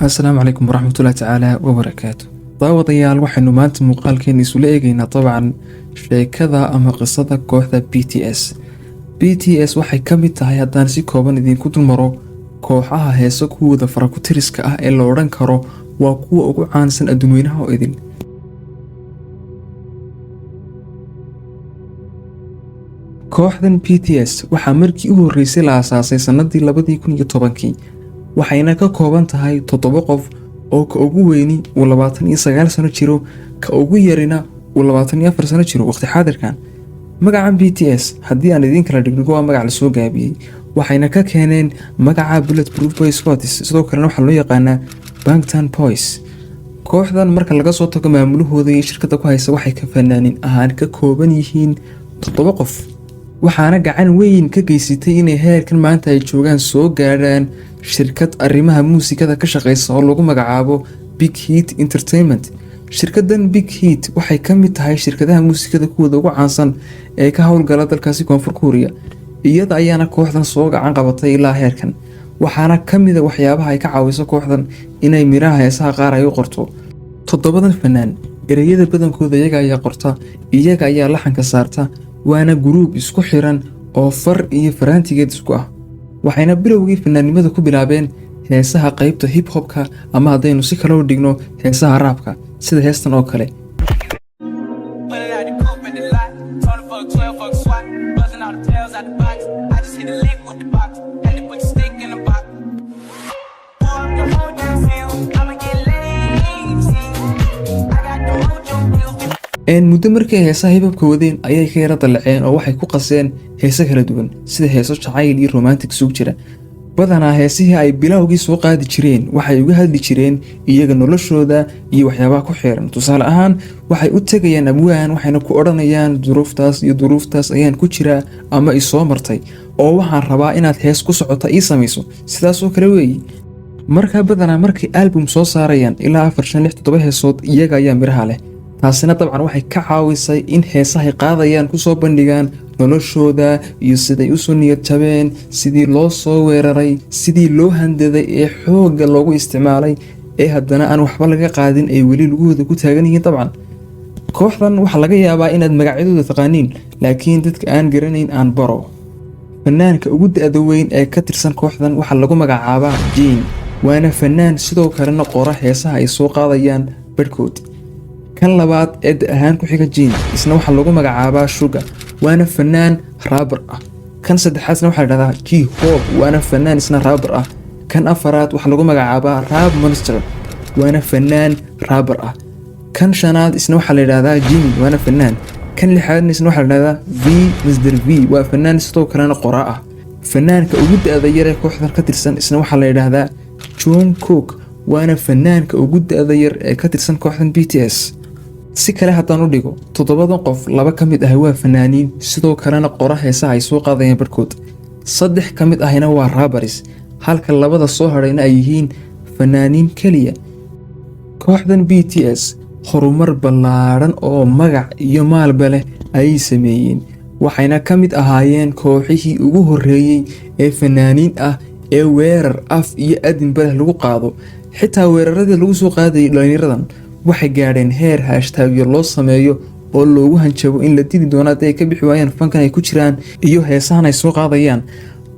السلام عليكم ورحمة الله تعالى وبركاته. daawadayaal waxaynu maanta muuqaalkeena isula eegaynaa dabcan sheekada ama qisada kooxda BTS. BTS waxay ka mid tahay haddaan si kooban idinku dulmaro kooxaha heeso kuwooda farakutiriska ah ee la odhan karo waa kuwa ugu caansan adduunweynaha oo idin. kooxdan BTS waxaa markii u horreysay la aasaasay sanadii 2010 waxayna ka kooban tahay 7 qof oo ka ugu weyni uu 29 sano jiro ka ugu yarina uu 24 sano jiro waqti xaadirkan. magaca BTS haddii aan idin kala dhigdhigo waa magac la soo gaabiyey waxayna ka keeneen magaca Bulletproof Boy Scouts sidoo kalena waxaa loo yaqaanaa Bangtan Boys. kooxdan marka laga soo tago maamulahooda iyo shirkadda ku haysa waxay ka fanaanin ahaan ka kooban yihiin 7 qof waxaana gacan weyn ka geysatay inay heerkan maanta ay joogaan soo gaadhaan shirkad arrimaha muusikada ka shaqeysa oo lagu magacaabo Big Hit Entertainment. shirkaddan Big Hit waxay ka mid tahay shirkadaha muusikada kuwooda ugu caansan ee ka howlgala dalkaasi Koonfur Korea. iyada ayaana kooxdan soo gacan qabatay ilaa heerkan waxaana ka mid ah waxyaabaha ay ka caawiso kooxdan inay miraha heesaha qaar ay u qorto. 7 fanaan ereyada badankooda iyaga ayaa qorta iyaga ayaa laxanka saarta waana group isku xiran oo far iyo faraantigeed isku ah waxayna bilowgii fanaanimada ku bilaabeen heesaha qaybta hip hopka ama haddaynu si kale u dhigno heesaha raabka sida heestan oo kale. muddo markii heesaha hip-hopka wadeen ayay ka yara dalaceen oo waxay ku qaseen heeso kala duwan sida heeso jacayl iyo romantic suug jira. badanaa heesihii ay bilowgii soo qaadi jireen waxay uga hadli jireen iyaga noloshooda iyo waxyaabaha ku xiran. tusaale ahaan waxay u tegayaan abwaan waxayna ku odhanayaan duruuftaas iyo duruuftaas ayaan ku jiraa ama isoo martay oo waxaan rabaa inaad hees ku socota ii samayso sidaasoo kale weeyi. markaa badanaa markay album soo saarayaan ilaa 4, 5, 6, 7 heesood iyaga ayaa miraha leh. taasina dabcan waxay ka caawisay in heesahay qaadayaan kusoo bandhigaan noloshooda iyo siday usoo niyad jabeen sidii loo soo weeraray sidii loo handaday ee xoogga loogu isticmaalay ee haddana aan waxba laga qaadin ay weli lugahooda ku taagan yihiin. dabcan kooxdan waxaa laga yaabaa inaad magacyadooda taqaaniin laakiin dadka aan garanayn aan baro. fanaanka ugu da-da weyn ee ka tirsan kooxdan waxaa lagu magacaabaa Jin waana fanaan sidoo kalena qora heesaha ay soo qaadayaan barhkood. kan labaad ee ahaan ku xiga Jin isna waxaa lagu magacaabaa Sugar waana fanaan rapper ah. kan saddexaadna waxaa la dhahdaa J-Hope waana fanaan isna rapper ah. kan afaraad waxaa lagu magacaabaa Rap Monster waana fanaan rapper ah. kan shanaad isna waxaa la dhahdaa Jimmy waana fanaan. kan lixaadna isna waxaa la dhahdaa V Mr V waa fanaan sidoo kalena qora ah. fanaanka ugu da-da yar ee kooxdan ka tirsan isna waxaa la dhahdaa Jungkook waana fanaanka ugu da-da yar ee ka tirsan kooxdan BTS. si kale haddaan u dhigo 7 qof 2 ka mid ah waa fanaaniin sidoo kalena qora heesaha ay soo qaadayaan barkood 3 ka mid ahina waa rappers halka 2 soo hadhayna ay yihiin fanaaniin kaliya. kooxdan BTS horumar ballaaran oo magac iyo maalba leh ayay sameeyeen waxayna ka mid ahaayeen kooxihii ugu horreeyey ee fanaaniin ah ee weerar af iyo adinba leh lagu qaado. xitaa weeraradii lagu soo qaadayay dhalinyaradan waxay gaadheen heer hashtagyo loo sameeyo oo loogu hanjabo in la dili doono haddii ay ka bixi waayaan fankan ay ku jiraan iyo heesahan ay soo qaadayaan.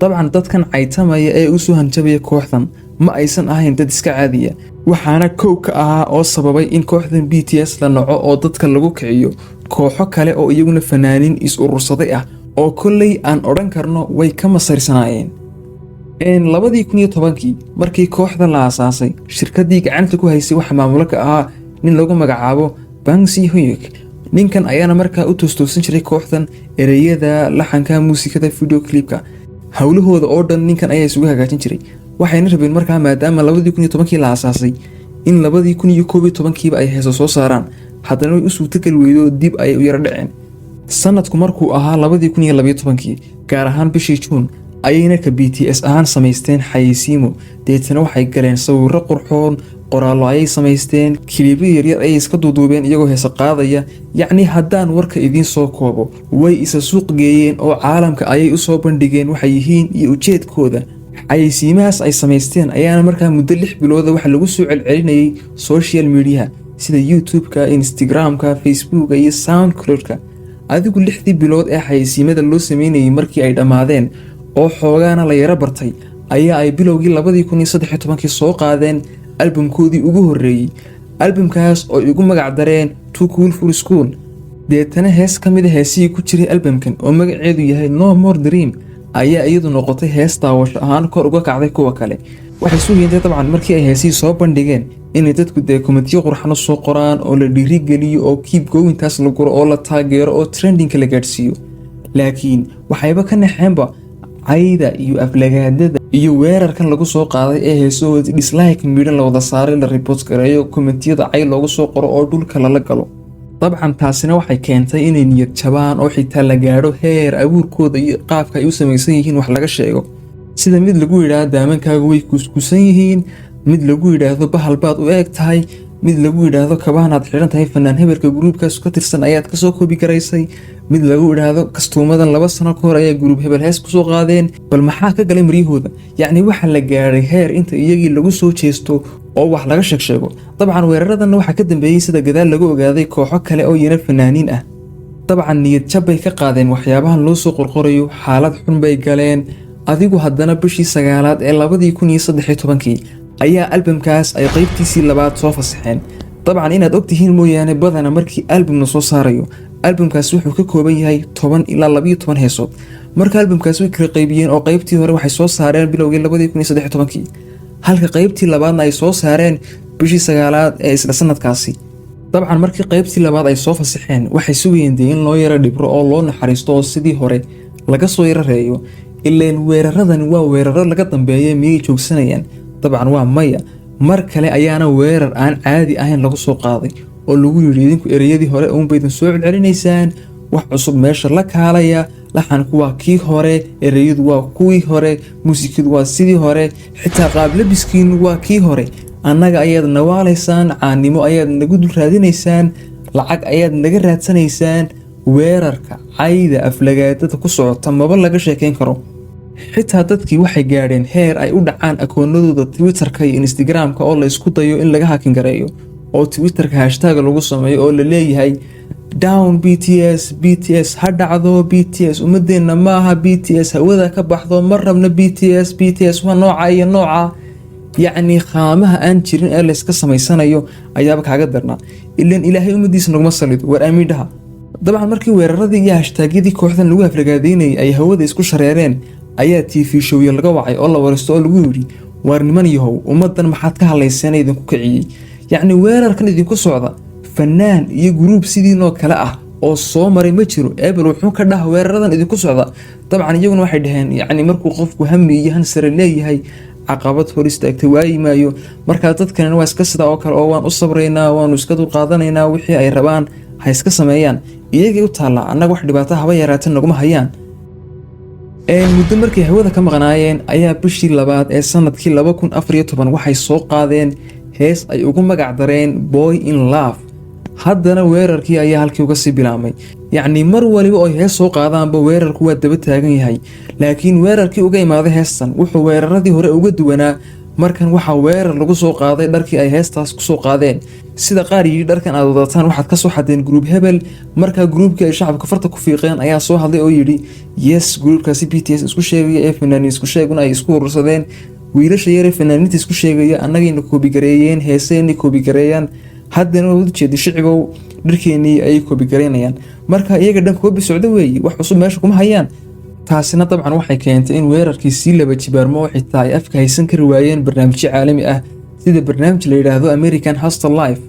dabcan dadkan caytamaya ee u soo hanjabaya kooxdan ma aysan ahayn dad iska caadiya waxaana kow ka ahaa oo sababay in kooxdan BTS la naco oo dadka lagu kiciyo kooxo kale oo iyaguna fanaaniin is urursaday ah oo kolley aan odhan karno way ka masarsanaayeen. 2010 markii kooxdan la aasaasay shirkaddii gacanta ku haysay waxa maamulo ka ahaa nin lagu magacaabo Bang Si-hyuk. ninkan ayaana markaa u toostoosan jiray kooxdan ereyada laxanka muusikada video clipka howlahooda oo dhan ninkan ayaa isugu hagaajin jiray. waxayna rabeen markaa maadaama 2010 la aasaasay in 2011 ay heeso soo saaraan haddana way u suurtagal weydo dib ay u yara dhaceen. sanadku markuu ahaa 2012 gaar ahaan bishii June ayayna ka BTS ahaan samaysteen xayeysiimo deetana waxay galeen sawirro qurxoon qoraallo ayay samaysteen kilibyo yaryar ayay iska duuduubeen iyagoo heesa qaadaya. yacni haddaan warka idiin soo koobo way isa suuq geeyeen oo caalamka ayay u soo bandhigeen waxay yihiin iyo ujeedkooda xayeysiimahaas ay samaysteen ayaana markaa muddo 6 bilooda waxa lagu soo celcelinayay social media sida YouTube-ka, Instagram-ka, Facebook-ka iyo SoundCloud-ka. adigu 6 bilood ee xayeysiimada loo sameynayay markii ay dhamaadeen oo xoogaana la yara bartay ayaa ay bilowgii 2013 soo qaadeen albumkoodii ugu horeeyay. albumkaas oo ugu magac dareen Too Cool for School. deetana hees kamid ah heesihii ku jiray albumkan oo magaceedu yahay No More Dream ayaa iyadu noqotay hees daawasho ahaan kor uga kacday kuwa kale. waxay sugayeen dabcan markii ay heesihii soo bandhigeen inay dadku komitiyo qurxan u soo qoraan oo la dhiirigeliyo oo keep going taas la guro oo la taageero oo trending la gaarsiiyo. laakiin waxayba ka naxeenba cayda iyo aflagaadada iyo weerarkan lagu soo qaaday ee heesahooda dislike midhan la wada saaray la report gareeyo komitiyada cay loogu soo qoro oo dhulka lala galo. dabcan taasina waxay keentay inay niyad jabaan oo xitaa la gaadho heer abuurkooda iyo qaabka ay u samaysan yihiin wax laga sheego. sida mid lagu yiraahdo daamankaagu way kuskusan yihiin, mid lagu yiraahdo bahal baad u eeg tahay, mid lagu yiraahdo kabaanaad xiran tahay fanaan hebelka gruubkaas ka tirsan ayaad ka soo koobi garaysay, mid lagu yiraahdo kastuumadan 2 sano ka hor ayaa gruub hebel hees ku soo qaadeen bal maxaa ka galay maryahooda. yacni waxa la gaaray heer inta iyagii lagu soo jeesto oo wax laga sheego. dabcan weeraradan waxa ka dambeeyay sida gadaal lagu ogaaday kooxo kale oo yina fanaaniin ah. dabcan niyad jab bay ka qaadeen waxyaabahan loo soo qorqorayo, xaalad xun bay galeen. adigu haddana bishii 9aad ee 2013 ayaa albumkaas ay qaybtiisii labaad soo fasaxeen. dabcan inaad ogtihiin mooyaane badana markii album la soo saarayo albumkaas wuxuu ka kooban yahay 10 ilaa 12 heesood. marka albumkaas way kala qaybiyeen oo qaybtii hore waxay soo saareen bilowgii 2013 halka qaybtii labaadna ay soo saareen bishii 9aad ee isla sanadkaasi. dabcan markii qaybtii labaad ay soo fasaxeen waxay sugayeen in loo yara dhibro oo loo naxariisto oo sidii hore laga soo yarareeyo. ileen weeraradan waa weeraro laga dambeeyay miyay joogsanayaan? dabcan waa maya. mar kale ayaana weerar aan caadi ahayn lagu soo qaaday oo lagu yiri idinku ereyadii hore uun baydan soo celcelinaysaan, wax cusub meesha la kaalaya, laxanku waa kii hore, ereyadu waa kuwii hore, muusikadu waa sidii hore, xitaa qaab labiskiinu waa kii hore. annaga ayaad nawaalaysaan, caanimo ayaad nagu dul raadinaysaan, lacag ayaad naga raadsanaysaan. weerarka cayda aflagaadada ku socota maba laga sheekayn karo. xitaa dadkii waxay gaadheen heer ay u dhacaan akoonadooda Twitterka iyo Instagramka oo la isku dayo in laga hakin gareeyo oo Twitterka hashtag lagu sameeyo oo la leeyahay down BTS ha dhacdo, BTS umadeena maaha, BTS hawada ka baxdo, mar rabna BTS waa nooca iyo nooca. yacni qaamaha aan jirin ee la iska samaysanayo ayaaba kaaga darnaa. ilaan ilaahay umadiisa naguma salido war aamiidhaha. dabcan markii weeraradii iyo hashtagyadii kooxdan lagu aflagaadeynayay ay hawada isku shareereen ayaa TV showyo laga wacay oo la waristo oo lagu yiri war niman yahow ummadan maxaad ka hadlayseen idinku kiciyay. yacni weerarkan idinku socda fanaan iyo group sidiinoo kale ah oo soo maray ma jiro. Apple wuxuu ka dhahay weeraradan idinku socda. dabcan iyaguna waxay dhaheen yacni markuu qofku hami iyo hansar leeyahay caqabad hor istaagtay waayi maayo. marka dadkan waa iska sida oo kale oo waan u sabraynaa, waan iska dul qaadanaynaa wixii ay rabaan ha iska sameeyaan. iyagii u taala annaga wax dhibaato haba yaraatay naguma hayaan. muddo markay hawada ka maqnaayeen ayaa bishii labaad ee sanadkii 2014 waxay soo qaadeen hees ay ugu magac dareen Boy in Love. haddana weerarkii ayaa halkii uga sii bilaabmay. yacni mar waliba oo hees soo qaadaanba weerarku waa daba taagan yahay. laakiin weerarkii uga imaaday heestan wuxuu weeraradii hore uga duwanaa. markan waxaa weerar lagu soo qaaday dharkii ay heestaas ku soo qaadeen. sida qaar yidhi dharkan aad wadataan waxaad ka soo xadeen gruub hebel. markaa gruubkii ay shacabka farta ku fiiqeen ayaa soo hadlay oo yidhi yes gruubkaasi BTS isku sheegaya ee fanaaniin isku sheeguna ay isku urursadeen. wiilasha yare fanaaniinta isku sheegaya annagayna koobi gareeyeen, heeseenay koobi gareeyaan. haddana waa ujeedi shicibow dharkeenii ayay koobi gareynayaan. marka iyaga dhan koobi socdo weeye, wax cusub meesha kuma hayaan. taasina dabcan waxay keentay in weerarkii sii laba jibaarmo oo xitaa ay afka haysan kari waayeen barnaamijyo caalami ah sida barnaamij la yiraahdo American Hustle Live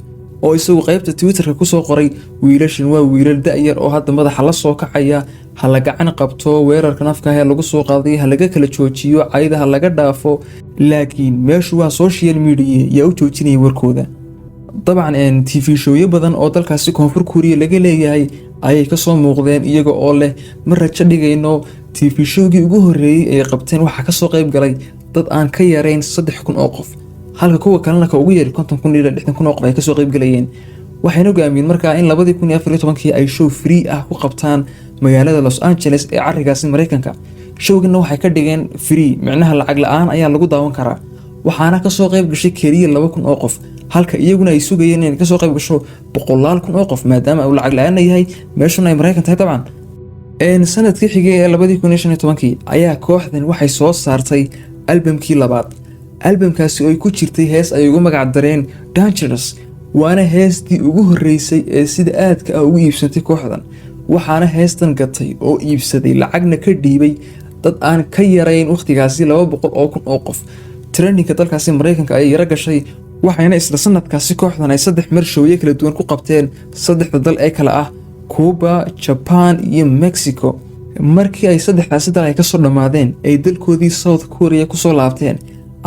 oo isagu qaybta Twitterka ku soo qoray wiilashan waa wiilal da'yar oo hadda madaxa la soo kacaya, ha la gacan qabto weerarkan afka lagu soo qaaday, ha laga kala joojiyo cayda, ha laga dhaafo. laakiin meeshu waa social media yaa u joojinaya warkooda. dabcan TV showyo badan oo dalkaasi Koonfur Korea laga leeyahay ayay ka soo muuqdeen iyaga oo leh mar rajo dhigayno. TV showgii ugu horeeyay ay qabteen waxa ka soo qayb galay dad aan ka yareyn 3,000 oo qof, halka kuwa kalena ka ugu yar 50,000 ilaa 60,000 oo qof ay ka soo qayb galayeen. waxayna go'aamiyeen markaa in 2014 ay show free ah ku qabtaan magaalada Los Angeles ee carigaasi Mareykanka. showgana waxay ka dhigeen free, micnaha lacag la'aan ayaa lagu daawan karaa, waxaana kasoo qayb gashay keliya 2,000 oo qof, halka iyaguna ay sugayeen inay kasoo qayb gasho 100,000 oo qof maadaama uu lacag la'aan yahay meeshuna ay Mareykan tahay dabcan. sanadkii xigay ee 2015 ayaa kooxdan waxay soo saartay albamkii labaad. albamkaasi oo ay ku jirtay hees ay ugu magac dareen Dangerous, waana heestii ugu horeysay ee sida aadka ah ugu iibsatay kooxdan, waxaana heestan gatay oo iibsaday lacagna ka dhiibay dad aan ka yarayn waqtigaasi 200,000 oo qof. trendinka dalkaasi Mareykanka ay yara gashay, waxayna isla sanadkaasi kooxdan ay 3 mar showyo kala duwan ku qabteen 3 dal ee kala ah Cuba, Japan iyo Mexico. markii ay 3daasi dal ay ka soo dhamaadeen ay dalkoodii South Korea ku soo laabteen,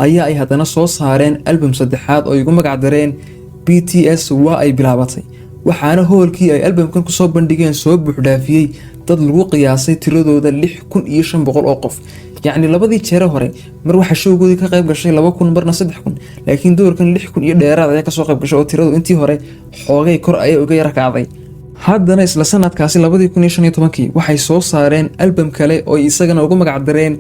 ayaa ay haddana soo saareen album saddexaad oo igu magac dareen BTS waa ay bilaabatay, waxaana hoolkii ay albamkan ku soo bandhigeen soo buuxdhaafiyey dad lagu qiyaasay tiradooda 6,500 oo qof. yacni labadii jeer hore mar waxa showgoodii ka qayb gashay 2,000 marna 3,000, laakiin doorkan 6,000 iyo dheeraad ayaa ka soo qayb gashay oo tiradu intii hore xoogay kor ayay uga yara kacday. haddana isla sanadkaasi 2015 waxay soo saareen albam kale oo isagana ugu magac dareen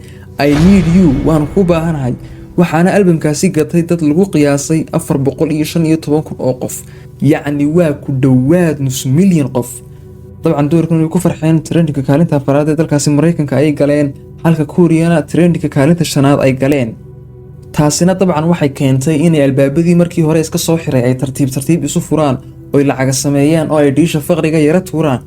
I Need You, waan ku baahanahay, waxaana albamkaasi gatay dad lagu qiyaasay 415,000 oo qof, yacni waa ku dhowaad nus milyan qof. dabcan doorkan way ku farxeen, trendinka kaalinta afraad ee dalkaasi Mareykanka ay galeen, halka Koreana trendinka kaalinta 5aad ay galeen. taasina dabcan waxay keentay inay albaabadii markii hore iska soo xiray ay tartiib isu furaan oo lacag sameeyaan oo ay dhiisha faqriga yara tuuraan.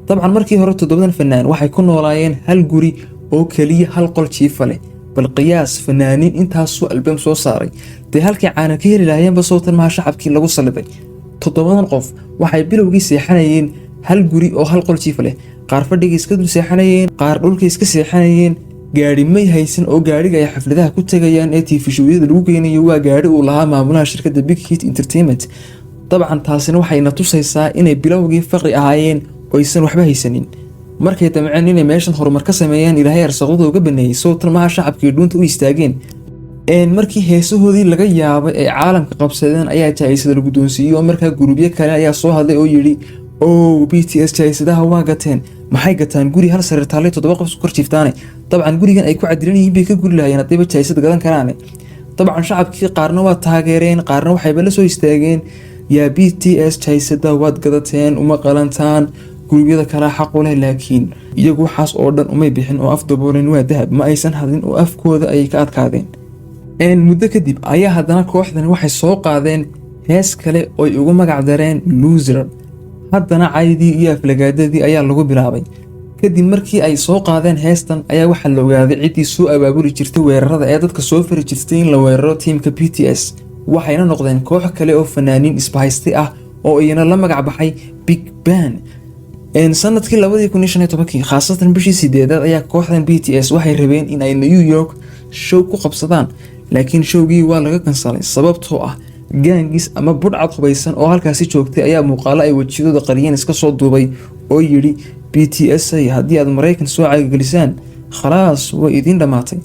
dabcan markii hore 7 fanaan waxay ku noolaayeen hal guri oo kaliya hal qol jiif leh, bal qiyaas fanaaniin intaas soo albam soo saaray, de halkii caana ka heli lahaayeen sawtan ma shacabkii lagu saliday. 7 qof waxay bilowgii seexanayeen hal guri oo hal qol jiif leh, qaar fadhiga iska dul seexanayeen, qaar dhulka iska seexanayeen, gaari may haysan oo gaariga ay xafladaha ku tagayaan ee TV showyada lagu geynayo waa gaari uu lahaa maamulaha shirkadda Big Hit Entertainment. dabcan taasina waxayna tusaysaa inay bilowgii faqri ahaayeen oo aysan waxba haysanin. markay damceen inay meeshan horumar ka sameeyaan, ilaahay arsaaqadooda uga baneeyay, sawtan ma shacabkii dhuunta u istaageen. markii heesahoodii laga yaabay ay caalamka qabsadeen ayaa jaayisada lagu doonsiiyay oo markaa gurubyo kale ayaa soo hadlay oo yiri BTS jaayisadaha waa gateen, maxay gataan guri hal sariir taallay 7 qof kor jiiftaane. dabcan gurigan ay ku cadilan yihiin bay ka guri lahaayeen hadayba jaayisad gadan karaan. dabcan shacabkii qaarna waa taageereen, qaarna waxayba la soo istaageen, yaa BTS jaayisada waad gadateen, uma qalantaan, gurubyada kala xaq u leh, laakiin iyagu waxaas oo dhan umay bixin oo af daboolen waa dahab, ma aysan hadin oo afkooda ayay ka adkaadeen. muddo kadib ayaa haddana kooxdan waxay soo qaadeen hees kale oo ay ugu magac dareen Loser. haddana caydii iyo aflagaadadii ayaa lagu bilaabay. kadib markii ay soo qaadeen heestan ayaa waxaa la ogaaday ciddii soo abaabuli jirtay weerarada ee dadka soo fari jirtay in la weeraro tiimka BTS, waxayna noqdeen koox kale oo fanaaniin isbahaystay ah oo iyana la magac baxay Big Bang. sanadkii 2015 khaasatan bishii 8aad ayaa kooxdan BTS waxay rabeen in ay New York show ku qabsadaan, laakiin showgii waa laga kansalay sababtoo ah gaangis ama budcad hubaysan oo halkaasi joogtay ayaa muuqaalo ay wajiyadooda qariyeen iska soo duubay oo yiri BTS haddii aad Mareykan soo cagagelisaan khalaas way idin dhamaatay.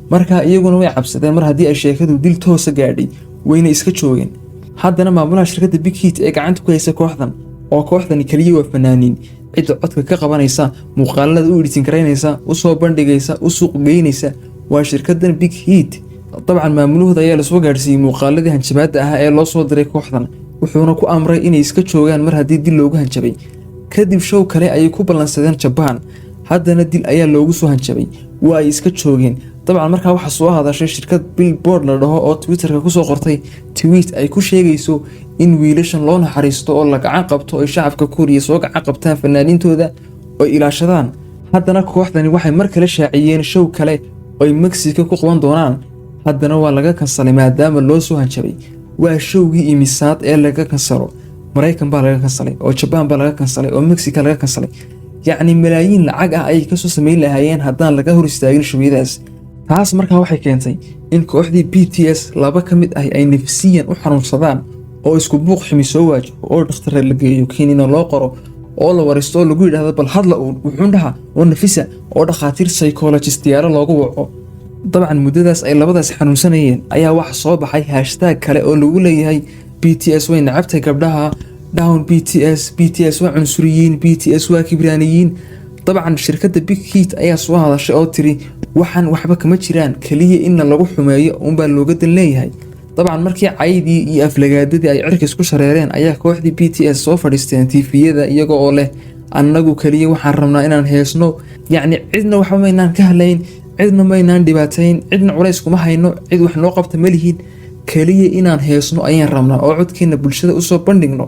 markaa iyaguna way cabsadeen mar haddii ay sheekadu dil toosa gaadhay, wayna iska joogeen. haddana maamulaha shirkadda Big Hit ee gacanta ku haysa kooxdan, oo kooxdani kaliya waa fanaaniin, cidda codka ka qabanaysa, muuqaalada u editin karaynaysa, u soo bandhigaysa, u suuq geynaysa waa shirkaddan Big Hit. dabcan maamulahooda ayaa la soo gaarsiiyay muuqaaladii hanjabaadda ah ee loo soo diray kooxdan, wuxuuna ku amray inay iska joogaan mar haddii dil loogu hanjabay. kadib show kale ayay ku ballansadeen Japan, haddana dil ayaa loogu soo hanjabay, waa ay iska joogeen. dabcan markaa waxaa soo hadashay shirkad Billboard la dhaho oo Twitterka ku soo qortay tweet ay ku sheegayso in wiilashan loo naxariisto oo la gacan qabto ay shacabka Korea soo gacan qabtaan fanaaniintooda oo ilaashadaan. haddana kooxdani waxay mar kale shaaciyeen show kale oo ay Mexico ku qaban doonaan, haddana waa laga kansalay maadaama loo soo hanjabay. waa showgii imisaad ee laga kansalo. Mareykan baa laga kansalay, oo Japan baa laga kansalay, oo Mexico laga kansalay, yacni malaayiin lacag ah ay kasoo sameyn lahaayeen haddaan laga hor istaagin showyadaas. taas markaa waxay keentay in kooxdii BTS laba ka mid ah ay nafsiyan u xanuunsadaan oo isku buuq ximi soo waajibo oo dhakhtar la geeyo, kiniina loo qoro oo la waristo oo lagu yiraahdo bal hadla wuxuu dhaha oo nafisa oo dhakhaatiir psychologist yaaro loogu waco. dabcan muddadaas ay labadaas xanuunsanayeen ayaa wax soo baxay hashtag kale oo lagu leeyahay BTS way nacabtay gabdhaha, down BTS waa cunsuriyiin, BTS waa kibraaniyiin. dabcan shirkadda Big Hit ayaa soo hadashay oo tiri waxaan waxba kama jiraan, kaliya in lagu xumeeyo unbaa looga dan leeyahay. dabcan markii caydii iyo aflagaadadii ay cirka isku shareereen ayaa kooxdii BTS soo fadhiisteen tiifiyada iyagoo oo leh annagu kaliya waxaan rabnaa inaan heesno, yacni cidna waxba maynaan ka hadlayn, cidna maynaan dhibaatayn, cidna culays kuma hayno, cid wax noo qabta ma lihiin, kaliya inaan heesno ayaan rabnaa oo codkeena bulshada usoo bandhigno.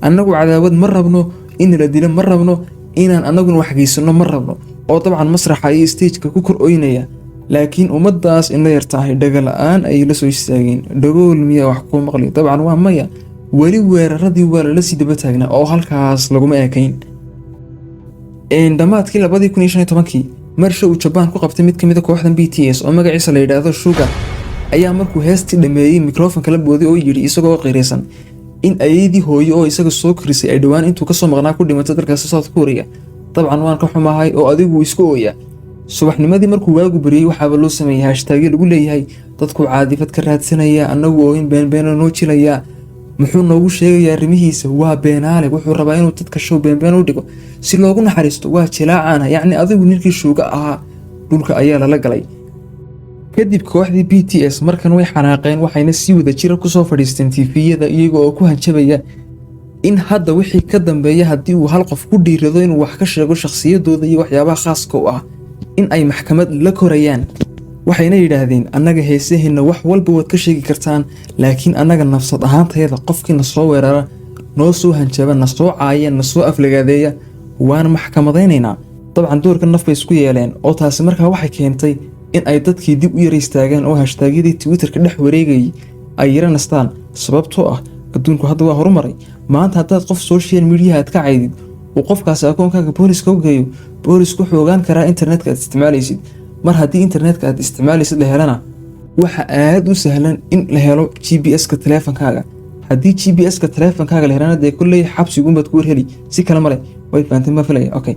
annagu cadaawad ma rabno, in la dilo ma rabno, inaan annaguna wax geysano ma rabno. oo dabcan masraxa iyo stageka ku kor oynaya. laakiin ummadaas in la yartahay dhaga la'aan ayay la soo istaageen. dhagool miyaa wax kuu maqli? dabcan waa maya. weli weeraradii waa lala sii daba taagnaa oo halkaas laguma ekayn. dhammaadkii 2015 marsha uu Japan ku qabtay mid ka mid ah kooxdan BTS oo magaciisa la yiraahdo Suga ayaa markuu heestii dhameeyay mikrofoonka la booday oo yiri isagoo qiraysan in ayadii hooyo oo isaga soo kirisay ay dhawaan intuu ka soo maqnaa ku dhimatay dalkaas South Korea. dabcan waan ka xumahay oo adigu isku ooya. subaxnimadii markuu waagu bariyay waxaaba loo sameeyay hashtag lagu leeyahay dadku caadifad ka raadsanaya, annagu oo in been noo jilaya. muxuu noogu sheegayaa rimihiisa? waa beenaale, wuxuu rabaa inuu dadka show been u dhigo si loogu naxariisto. waa jilaacana, yacni adigu ninkii Suga ahaa dhulka ayaa lala galay. kadib kooxdii BTS markan way xanaaqeen, waxayna si wada jira ku soo fadhiisteen tiifiyada iyaga oo ku hanjabaya in hadda wixii ka dambeeya haddii uu hal qof ku dhiirado inuu wax ka sheego shakhsiyadooda iyo waxyaabaha khaaska u ah in ay maxkamad la korayaan. waxayna yidhaahdeen annaga heesaheena wax walba waad ka sheegi kartaan, laakiin annaga nafsad ahaantayada qofkii na soo weerara, noo soo hanjaba, na soo caaya, na soo aflagaadeeya waan maxkamadaynaynaa. dabcan doorka naf bay isku yeeleen oo taasi markaa waxay keentay in ay dadkii dib u yara istaagaan oo hashtagyadii Twitterka dhex wareegayay ay yara nastaan. sababtoo ah adduunku hadda waa horumaray. maanta haddaad qof social media aad ka caydid oo qofkaasi akoonkaaga booliska u geeyo, boolisku wuxuu ogaan karaa internetka aad isticmaalaysid. mar haddii internetka aad isticmaalaysid la helana waxa aad u sahlan in la helo GPS-ka taleefankaaga. haddii GPS-ka taleefankaaga la helana dee kulley xabsiguunbaad ku warheli, si kale male. way fahanteen ma filaya? okay.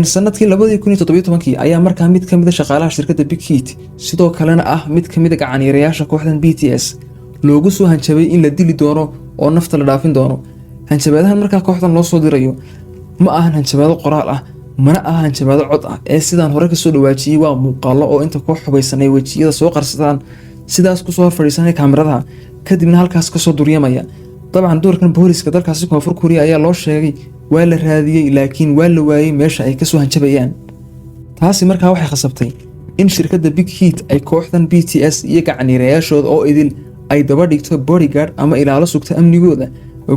sanadkii 2017 ayaa markaa mid ka mid ah shaqaalaha shirkadda Big Hit sidoo kalena ah mid ka mid ah gacan-yareyaasha kooxdan BTS loogu soo hanjabay in la dili doono oo nafta la dhaafin doono. hanjabaadahan markaa kooxdan loo soo dirayo ma ahan hanjabaado qoraal ah, mana aha hanjabaado cod ah, ee sidaan hore ka soo dhawaajiyay waa muuqaallo oo inta koox hubaysanay wejiyada soo qarsadaan, sidaas ku soo hor fadhiisanay kaamiradaha, kadibna halkaas ka soo duryamaya. dabcan doorkan booliska dalkaasi Koonfur Korea ayaa loo sheegay waa la raadiyay, laakiin waa la waayay meesha ay ka soo hanjabayaan. taasi markaa waxay khasabtay in shirkadda Big Hit ay kooxdan BTS iyo gacan-yareyaashooda oo idil ay daba dhigto bodyguard ama ilaalo sugta amnigooda.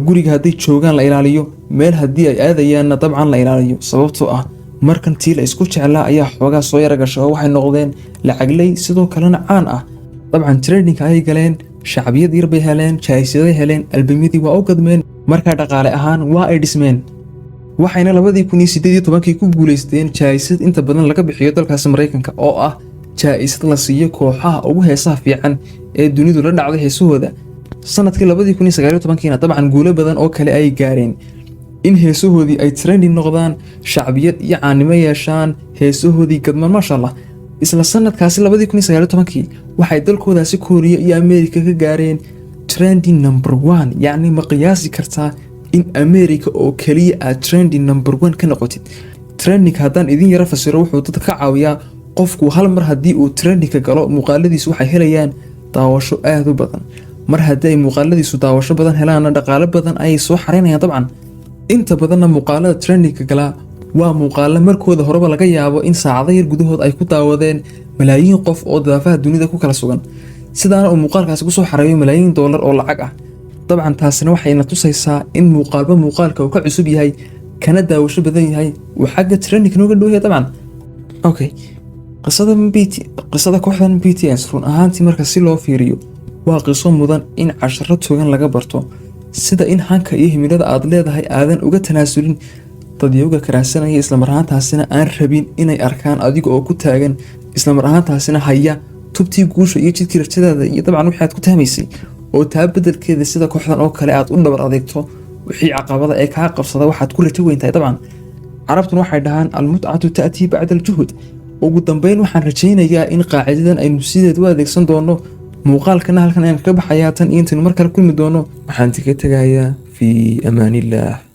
guriga hadday joogaan la ilaaliyo, meel haddii ay aadayaanna dabcan la ilaaliyo. sababtoo ah markan tii la isku jeclaa ayaa xoogaa soo yara gasha oo waxay noqdeen lacagley sidoo kalena caan ah. dabcan trending ayay galeen, shacbiyad yar bay heleen, jaahisaday heleen, albamyadii waa u gadmeen, markaa dhaqaale ahaan waa ay dhismeen. waxayna 2018 ku guuleysteen jaahisad inta badan laga bixiyo dalkaasi Mareykanka oo ah jaahisad la siiyo kooxaha ugu heesaha fiican ee dunidu la dhacday heesahooda. sanadkii 2019 dabcan guulo badan oo kale ay gaareen in heesahoodii ay trending noqdaan, shacbiyad iyo caanimo yeeshaan, heesahoodii gadmaan maasha Allah. isla sanadkaasi 2019 waxay dalkoodaasi Korea iyo Ameerika ka gaareen trending number 1. yacni ma qiyaasi kartaa in Ameerika oo kaliya aad trending number 1 ka noqotid? trending haddaan idin yara fasiro wuxuu dadka ka caawiyaa qofku hal mar haddii uu trending ka galo muuqaaladiisu waxay helayaan daawasho aad u badan. mar haddii ay muuqaaladiisu daawasho badan helaana dhaqaale badan ayay soo xareynayaan. dabcan inta badanna muuqaalada trending-ka galaa waa muuqaalo markooda horeba laga yaabo in saacado yar gudahood ay ku daawadeen malaayiin qof oo daafaha dunida ku kala sugan, sidaana uu muuqaalkaasi ku soo xareeyo malaayiin dollar oo lacag ah. dabcan taasina waxayna tusaysaa in muuqaalba muuqaalka uu ka cusub yahay kana daawasho badan yahay uu xagga trending nooga dhow yahay. dabcan okay, qisada kooxdan BTS run ahaantii marka si loo fiiriyo waa qiso mudan in casharo togan laga barto, sida in hanka iyo himilada aad leedahay aadan uga tanaasulin dadyowga karaasanaya, isla mar ahaantaasina aan rabin inay arkaan adiga oo ku taagan, isla mar ahaantaasina haya tubtii guusha iyo jidkii rajadaada iyo dabcan wixii aad ku tahmaysay, oo taa bedelkeeda sida kooxdan oo kale aad u dhabar adeegto wixii caqabada ee kaa qabsada waxaad ku rajo weyntahay. dabcan carabtuna waxay dhahaan almutcatu ta'tii bacda aljuhud. ugu dambeyn waxaan rajaynayaa in qaacidadan aynu sideed u adeegsan doono. muuqaalkana halkan ayaan kaga baxayaa, tan iyo intaynu mar kale kulmi doono waxaan kaga tegayaa fii amaanillah.